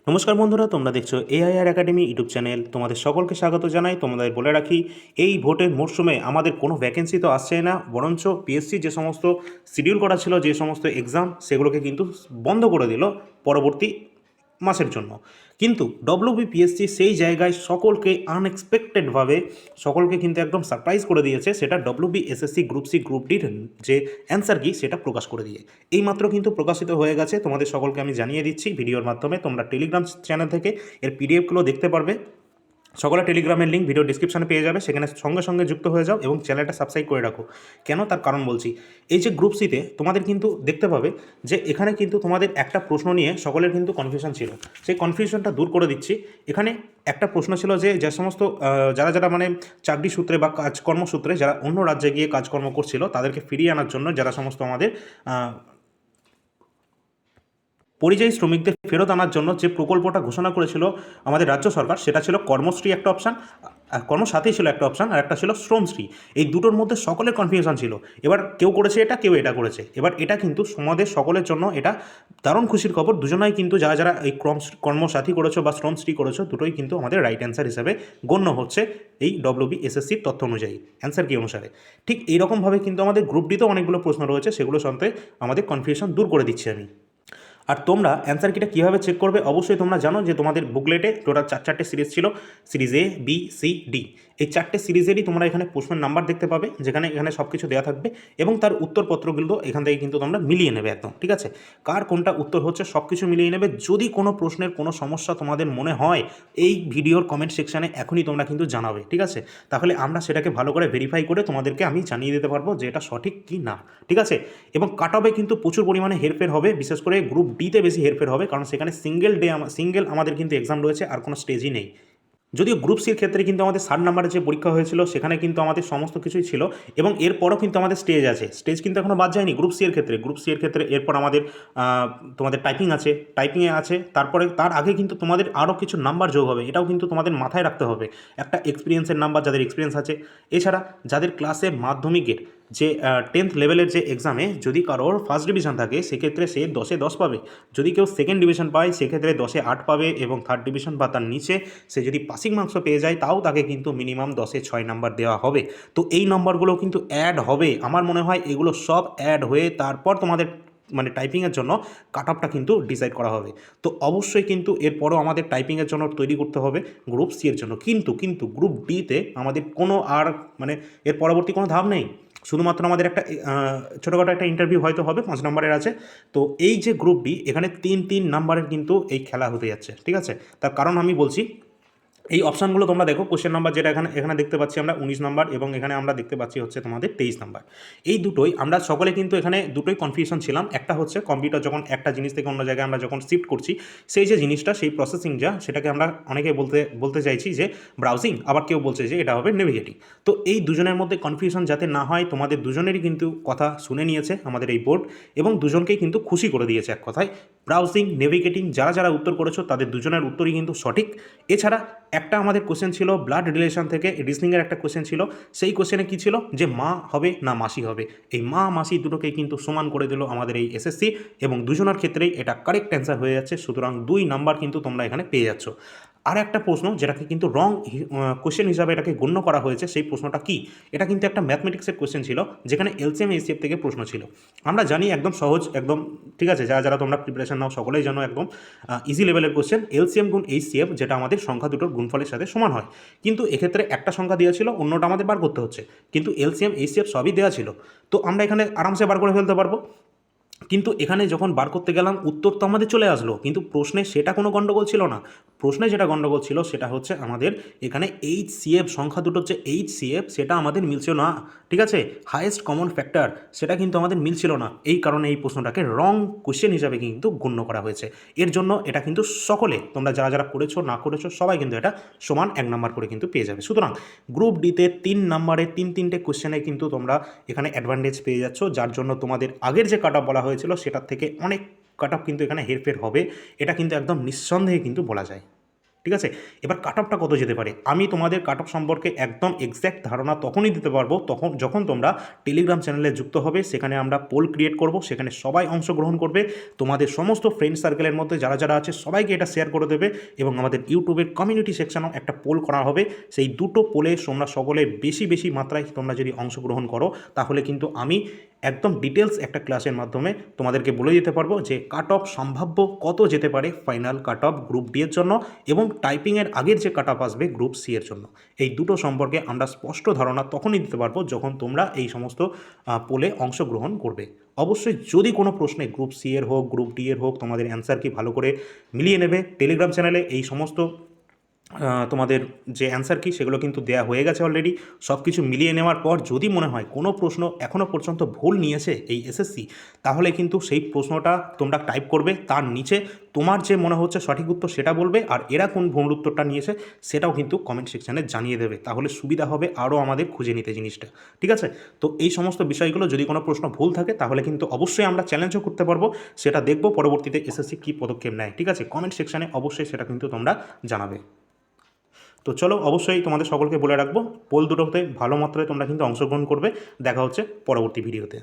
নমস্কার বন্ধুরা, তোমরা দেখছো এআইআর একাডেমি ইউটিউব চ্যানেল। তোমাদের সকলকে স্বাগত জানাই। তোমাদের বলে রাখি, এই ভোটের মরশুমে আমাদের কোনো ভ্যাকেন্সি তো আসছে না, বরঞ্চ পিএসসি যে সমস্ত শিডিউল করা ছিল, যে সমস্ত এক্সাম, সেগুলোকে কিন্তু বন্ধ করে দিল পরবর্তী মাসের জন্য। কিন্তু ডব্লিউবিপিএসসি সেই জায়গায় সকলকে আনএক্সপেক্টেডভাবে সকলকে কিন্তু একদম সারপ্রাইজ করে দিয়েছে। সেটা ডব্লিউবিএসএসসি গ্রুপ সি গ্রুপ ডির যে অ্যান্সার কি সেটা প্রকাশ করে দিয়ে এইমাত্র কিন্তু প্রকাশিত হয়ে গেছে। তোমাদের সকলকে আমি জানিয়ে দিচ্ছি ভিডিওর মাধ্যমে। তোমরা টেলিগ্রাম চ্যানেল থেকে এর পিডিএফগুলো দেখতে পারবে। সকলে টেলিগ্রামের লিঙ্ক ভিডিও ডিসক্রিপশনে পেয়ে যাবে, সেখানে সঙ্গে সঙ্গে যুক্ত হয়ে যাও এবং চ্যানেলটা সাবস্ক্রাইব করে রাখো। কেন, তার কারণ বলছি। এই যে গ্রুপ সিতে তোমাদের কিন্তু দেখতে পাবে যে এখানে কিন্তু তোমাদের একটা প্রশ্ন নিয়ে সকলের কিন্তু কনফিউশন ছিল। সেই কনফিউশনটা দূর করে দিচ্ছি। এখানে একটা প্রশ্ন ছিল যে সমস্ত যারা যারা মানে চাকরি সূত্রে বা কাজকর্ম সূত্রে যারা অন্য রাজ্যে গিয়ে কাজকর্ম করছিল, তাদেরকে ফিরিয়ে আনার জন্য যারা সমস্ত আমাদের পরিযায়ী শ্রমিকদের ফেরত আনার জন্য যে প্রকল্পটা ঘোষণা করেছিল আমাদের রাজ্য সরকার, সেটা ছিল কর্মশ্রী একটা অপশান, আর কর্মসাথী ছিল একটা অপশান, আর একটা ছিল শ্রমশ্রী। এই দুটোর মধ্যে সকলের কনফিউশন ছিল। এবার কেউ করেছে এটা, কেউ এটা করেছে। এবার এটা কিন্তু সমাজের সকলের জন্য এটা দারুণ খুশির খবর। দুজনাই কিন্তু যারা যারা এই কর্মসাথী করেছো বা শ্রমশ্রী করেছো, দুটোই কিন্তু আমাদের রাইট অ্যান্সার হিসেবে গণ্য হচ্ছে এই ডব্লিউবিএসএসসির তথ্য অনুযায়ী, অ্যান্সার কি অনুসারে। ঠিক এইরকমভাবে কিন্তু আমাদের গ্রুপ ডিতেও অনেকগুলো প্রশ্ন রয়েছে, সেগুলো সন্তে আমাদের কনফিউশন দূর করে দিচ্ছি আমি। আর তোমরা অ্যান্সার কিটা কীভাবে চেক করবে, অবশ্যই তোমরা জানো যে তোমাদের বুকলেটে টোটাল চারটে সিরিজ ছিল, সিরিজ এ, বি, সি, ডি। এই চারটে সিরিজেরই তোমরা এখানে প্রশ্নের নাম্বার দেখতে পাবে, যেখানে এখানে সব কিছু দেওয়া থাকবে এবং তার উত্তরপত্রগুলো এখান থেকে কিন্তু তোমরা মিলিয়ে নেবে একদম, ঠিক আছে। কার কোনটা উত্তর হচ্ছে সব কিছু মিলিয়ে নেবে। যদি কোনো প্রশ্নের কোনো সমস্যা তোমাদের মনে হয়, এই ভিডিওর কমেন্ট সেকশানে এখনই তোমরা কিন্তু জানাবে, ঠিক আছে। তাহলে আমরা সেটাকে ভালো করে ভেরিফাই করে তোমাদেরকে আমি জানিয়ে দিতে পারবো যে এটা সঠিক কি না, ঠিক আছে। এবং কাট অফে কিন্তু প্রচুর পরিমাণে হেরফের হবে, বিশেষ করে গ্রুপ ডিতে বেশি হেরফের হবে, কারণ সেখানে সিঙ্গেল আমাদের কিন্তু এক্সাম রয়েছে, আর কোনো স্টেজই নেই। যদিও গ্রুপ সির ক্ষেত্রে কিন্তু আমাদের 60 নাম্বারের যে পরীক্ষা হয়েছিল, সেখানে কিন্তু আমাদের সমস্ত কিছুই ছিল এবং এরপরও কিন্তু আমাদের স্টেজ আছে। স্টেজ কিন্তু এখনও বাদ যায়নি গ্রুপ সি এর ক্ষেত্রে। গ্রুপ সি এর ক্ষেত্রে এরপর আমাদের তোমাদের টাইপিং আছে, টাইপিংয়ে আছে, তারপরে তার আগে কিন্তু তোমাদের আরও কিছু নাম্বার যোগ হবে। এটাও কিন্তু তোমাদের মাথায় রাখতে হবে। একটা এক্সপিরিয়েন্সের নাম্বার, যাদের এক্সপিরিয়েন্স আছে। এছাড়া যাদের ক্লাসে মাধ্যমিকের যে 10th লেভেলের যে এক্সামে যদি কারোর ফার্স্ট ডিভিশন থাকে, সেক্ষেত্রে সে 10-এ 10 পাবে। যদি কেউ সেকেন্ড ডিভিশন পায়, সেক্ষেত্রে 10-এ 8 পাবে এবং থার্ড ডিভিশন বা তার নিচে সে যদি পাসিং মার্কসও পেয়ে যায়, তাও তাকে কিন্তু মিনিমাম 10-এ 6 নাম্বার দেওয়া হবে। তো এই নাম্বারগুলো কিন্তু অ্যাড হবে। আমার মনে হয় এগুলো সব অ্যাড হয়ে তারপর তোমাদের মানে টাইপিংয়ের জন্য কাট অফটা কিন্তু ডিসাইড করা হবে। তো অবশ্যই কিন্তু এরপরও আমাদের টাইপিংয়ের জন্য তৈরি করতে হবে গ্রুপ সি এর জন্য। কিন্তু গ্রুপ ডিতে আমাদের কোনো আর মানে এর পরবর্তী কোনো ধাপ নেই। শুধুমাত্র আমাদের একটা ছোটোখাটো একটা ইন্টারভিউ হয়তো হবে, 5 নম্বরের আছে। তো এই যে গ্রুপ ডি, এখানে 3 নাম্বারের কিন্তু এই খেলা হতে যাচ্ছে, ঠিক আছে। তার কারণ আমি বলছি, এই অপশানগুলো তোমরা দেখো। কোশ্চেন নাম্বার যেটা এখানে এখানে দেখতে পাচ্ছি আমরা 19 নাম্বার, এবং এখানে আমরা দেখতে পাচ্ছি হচ্ছে তোমাদের 23 নাম্বার। এই দুটোই আমরা সকলে কিন্তু এখানে দুটোই কনফিউশন ছিলাম। একটা হচ্ছে কম্পিউটার যখন একটা জিনিস থেকে অন্য জায়গায় আমরা যখন শিফট করছি, সেই যে জিনিসটা, সেই প্রসেসিং যা, সেটাকে আমরা অনেকে বলতে চাইছি যে ব্রাউজিং, আবার কেউ বলছে যে এটা হবে নেভিগেটিং। তো এই দুজনের মধ্যে কনফিউশন যাতে না হয়, তোমাদের দুজনেরই কিন্তু কথা শুনে নিয়েছে আমাদের এই বোর্ড, এবং দুজনকেই কিন্তু খুশি করে দিয়েছে এক কথায়। ব্রাউজিং, নেভিগেটিং যারা যারা উত্তর করেছো, তাদের দুজনের উত্তরই কিন্তু সঠিক। এছাড়া একটা আমাদের কোশ্চেন ছিল ব্লাড রিলেশন থেকে, রিজনিংয়ের একটা কোশ্চেন ছিল। সেই কোশ্চেনে কী ছিল, যে মা হবে না মাসি হবে। এই মা মাসি দুটোকেই কিন্তু সমান করে দিল আমাদের এই এসএসসি, এবং দুজনের ক্ষেত্রেই এটা কারেক্ট অ্যান্সার হয়ে যাচ্ছে। সুতরাং 2 নাম্বার কিন্তু তোমরা এখানে পেয়ে যাচ্ছ। আর একটা প্রশ্ন যেটাকে কিন্তু রং কোশ্চেন হিসাবে এটাকে গণ্য করা হয়েছে, সেই প্রশ্নটা কি, এটা কিন্তু একটা ম্যাথমেটিক্সের কোশ্চেন ছিল, যেখানে এলসিএম এইচসিএফ থেকে প্রশ্ন ছিল। আমরা জানি একদম সহজ, একদম ঠিক আছে। যারা যারা তোমরা প্রিপারেশন নাও সকলেই জানো একদম ইজি লেভেলের কোশ্চেন। এলসিএম গুণ এইচসিএফ, যেটা আমাদের সংখ্যা দুটোর গুণফলের সাথে সমান হয়। কিন্তু এক্ষেত্রে একটা সংখ্যা দেওয়া ছিল, অন্যটা আমাদের বার করতে হচ্ছে। কিন্তু এলসিএম এইচসিএফ সবই দেওয়া ছিল, তো আমরা এখানে আরামসে বার করে ফেলতে পারবো। কিন্তু এখানে যখন বার করতে গেলাম, উত্তর তো আমাদের চলে আসলো, কিন্তু প্রশ্নে সেটা কোনো গণ্ডগোল ছিল না। প্রশ্নে যেটা গণ্ডগোল ছিল সেটা হচ্ছে আমাদের এখানে এইচসিএফ, সংখ্যা দুটোর যে এইচসিএফ, সেটা আমাদের মিলছিল না, ঠিক আছে। হাইয়েস্ট কমন ফ্যাক্টর, সেটা কিন্তু আমাদের মিলছিল না। এই কারণে এই প্রশ্নটাকে রং কোশ্চেন হিসাবে কিন্তু গণ্য করা হয়েছে। এর জন্য এটা কিন্তু সকলে, তোমরা যারা যারা করেছো না করেছো, সবাই কিন্তু এটা সমান 1 নাম্বার করে কিন্তু পেয়ে যাবে। সুতরাং গ্রুপ ডিতে 3 নাম্বারে 3টে কোশ্চেনে কিন্তু তোমরা এখানে অ্যাডভান্টেজ পেয়ে যাচ্ছ, যার জন্য তোমাদের আগের যে কাট অফ বলা হয়েছিল, সেটার থেকে অনেক কাট অফ কিন্তু এখানে হেরফের হবে। এটা কিন্তু একদম নিঃসন্দেহে কিন্তু বলা যায়। ঠিক আছে। এবার কাট অফটা কত যেতে পারে, আমি তোমাদের কাট অফ সম্পর্কে একদম এক্স্যাক্ট ধারণা তখনই দিতে পারবো যখন তোমরা টেলিগ্রাম চ্যানেলে যুক্ত হবে। সেখানে আমরা পোল ক্রিয়েট করব, সেখানে সবাই অংশগ্রহণ করবে, তোমাদের সমস্ত ফ্রেন্ড সার্কেলের মধ্যে যারা যারা আছে সবাইকে এটা শেয়ার করে দেবে, এবং আমাদের ইউটিউবের কমিউনিটি সেকশনেও একটা পোল করা হবে। সেই দুটো পোলে তোমরা সকলে বেশি বেশি মাত্রায় তোমরা যদি অংশগ্রহণ করো, তাহলে কিন্তু আমি একদম ডিটেলস একটা ক্লাসের মাধ্যমে তোমাদেরকে বলে দিতে পারবো যে কাট অফ সম্ভাব্য কত যেতে পারে final cut off group D এর জন্য, এবং টাইপিংয়ের আগের যে কাট অফ আসবে গ্রুপ সি এর জন্য। এই দুটো সম্পর্কে আমরা স্পষ্ট ধারণা তখনই দিতে পারবো যখন তোমরা এই সমস্ত পোলে অংশগ্রহণ করবে। অবশ্যই যদি কোনো প্রশ্নে গ্রুপ সি এর হোক গ্রুপ ডি এর হোক তোমাদের অ্যান্সার কি ভালো করে মিলিয়ে নেবে। টেলিগ্রাম চ্যানেলে এই সমস্ত তোমাদের যে অ্যান্সার কি সেগুলো কিন্তু দেয়া হয়ে গেছে অলরেডি। সব কিছু মিলিয়ে নেওয়ার পর যদি মনে হয় কোনো প্রশ্ন এখনও পর্যন্ত ভুল নিয়েছে এই এসএসসি, তাহলে কিন্তু সেই প্রশ্নটা তোমরা টাইপ করবে, তার নিচে তোমার যে মনে হচ্ছে সঠিক উত্তর সেটা বলবে, আর এরা কোন ভুল উত্তরটা নিয়েছে সেটাও কিন্তু কমেন্ট সেকশানে জানিয়ে দেবে। তাহলে সুবিধা হবে আরও আমাদের খুঁজে নিতে জিনিসটা, ঠিক আছে। তো এই সমস্ত বিষয়গুলো যদি কোনো প্রশ্ন ভুল থাকে তাহলে কিন্তু অবশ্যই আমরা চ্যালেঞ্জও করতে পারবো, সেটা দেখবো পরবর্তীতে এসএসসি কী পদক্ষেপ নেয়, ঠিক আছে। কমেন্ট সেকশানে অবশ্যই সেটা কিন্তু তোমরা জানাবে। তো চলো, অবশ্যই তোমাদের সকলকে বলে রাখবো পোল দুটোতে ভালো মাত্রায় তোমরা কিন্তু অংশগ্রহণ করবে। দেখা হচ্ছে পরবর্তী ভিডিওতে।